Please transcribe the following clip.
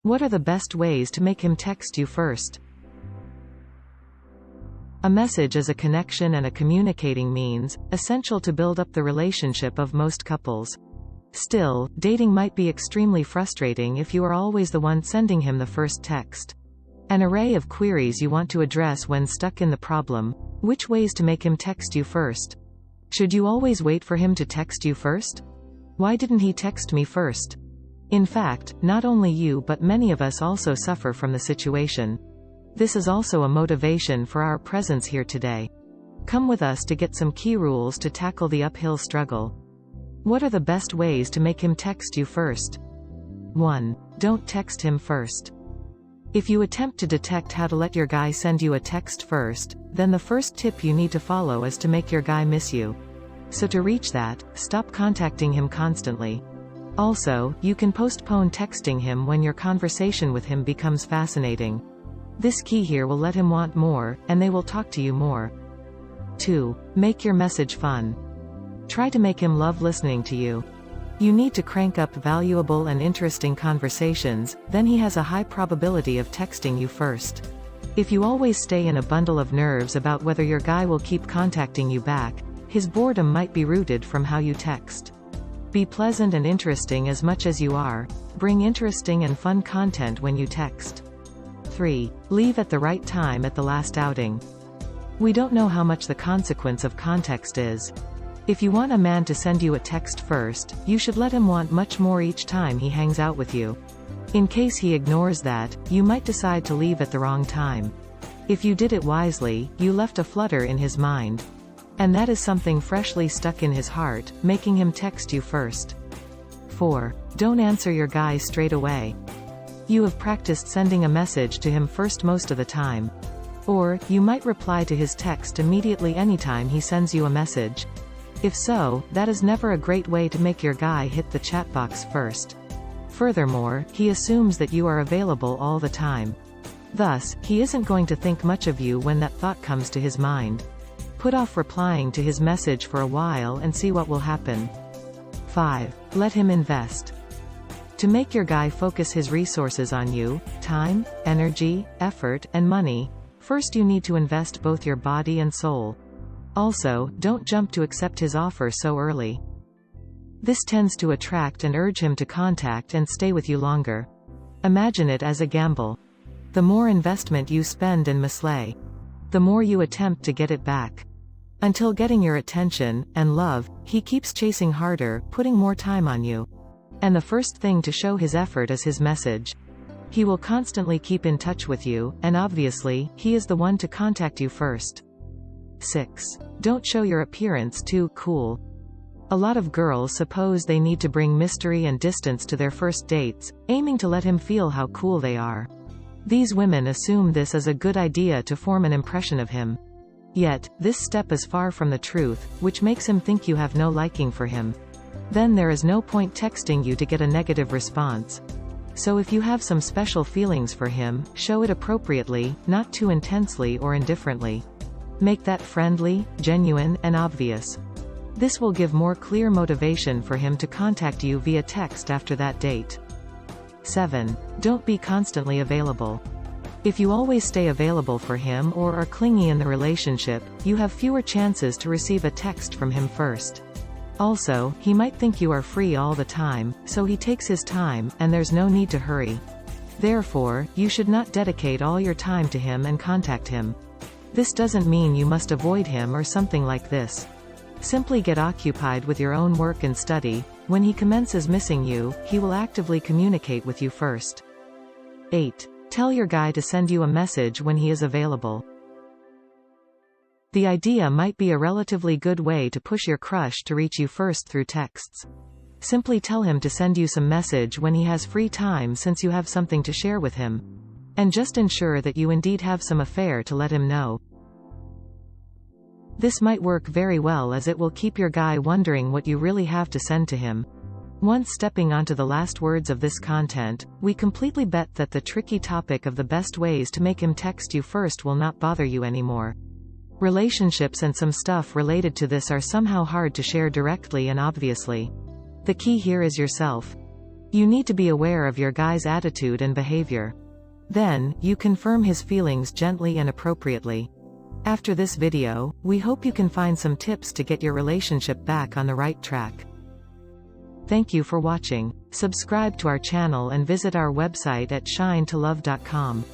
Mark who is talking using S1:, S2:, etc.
S1: What are the best ways to make him text you first? A message is a connection and a communicating means, essential to build up the relationship of most couples. Still, dating might be extremely frustrating if you are always the one sending him the first text. An array of queries you want to address when stuck in the problem. Which ways to make him text you first? Should you always wait for him to text you first? Why didn't he text me first? In fact, not only you but many of us also suffer from the situation. This is also a motivation for our presence here today. Come with us to get some key rules to tackle the uphill struggle. What are the best ways to make him text you first? 1. Don't text him first. If you attempt to detect how to let your guy send you a text first, then the first tip you need to follow is to make your guy miss you. So to reach that, stop contacting him constantly. Also, you can postpone texting him when your conversation with him becomes fascinating. This key here will let him want more, and they will talk to you more. 2. Make your message fun. Try to make him love listening to you. You need to crank up valuable and interesting conversations, then he has a high probability of texting you first. If you always stay in a bundle of nerves about whether your guy will keep contacting you back, his boredom might be rooted from how you text. Be pleasant and interesting as much as you are. Bring interesting and fun content when you text. 3. Leave at the right time at the last outing. We don't know how much the consequence of context is. If you want a man to send you a text first, you should let him want much more each time he hangs out with you. In case he ignores that, you might decide to leave at the wrong time. If you did it wisely, you left a flutter in his mind. And that is something freshly stuck in his heart, making him text you first. 4. Don't answer your guy straight away. You have practiced sending a message to him first most of the time. Or, you might reply to his text immediately anytime he sends you a message. If so, that is never a great way to make your guy hit the chat box first. Furthermore, he assumes that you are available all the time. Thus, he isn't going to think much of you when that thought comes to his mind. Put off replying to his message for a while and see what will happen. 5. Let him invest. To make your guy focus his resources on you, time, energy, effort, and money, first you need to invest both your body and soul. Also, don't jump to accept his offer so early. This tends to attract and urge him to contact and stay with you longer. Imagine it as a gamble. The more investment you spend and mislay, the more you attempt to get it back. Until getting your attention and love, he keeps chasing harder, putting more time on you. And the first thing to show his effort is his message. He will constantly keep in touch with you, and obviously, he is the one to contact you first. 6. Don't show your appearance too cool. A lot of girls suppose they need to bring mystery and distance to their first dates, aiming to let him feel how cool they are. These women assume this is a good idea to form an impression of him. Yet, this step is far from the truth, which makes him think you have no liking for him. Then there is no point texting you to get a negative response. So if you have some special feelings for him, show it appropriately, not too intensely or indifferently. Make that friendly, genuine, and obvious. This will give more clear motivation for him to contact you via text after that date. 7. Don't be constantly available. If you always stay available for him or are clingy in the relationship, you have fewer chances to receive a text from him first. Also, he might think you are free all the time, so he takes his time, and there's no need to hurry. Therefore, you should not dedicate all your time to him and contact him. This doesn't mean you must avoid him or something like this. Simply get occupied with your own work and study. When he commences missing you, he will actively communicate with you first. 8. Tell your guy to send you a message when he is available. The idea might be a relatively good way to push your crush to reach you first through texts. Simply tell him to send you some message when he has free time, since you have something to share with him. And just ensure that you indeed have some affair to let him know. This might work very well, as it will keep your guy wondering what you really have to send to him. Once stepping onto the last words of this content, we completely bet that the tricky topic of the best ways to make him text you first will not bother you anymore. Relationships and some stuff related to this are somehow hard to share directly and obviously. The key here is yourself. You need to be aware of your guy's attitude and behavior. Then, you confirm his feelings gently and appropriately. After this video, we hope you can find some tips to get your relationship back on the right track. Thank you for watching. Subscribe to our channel and visit our website at shinetolove.com.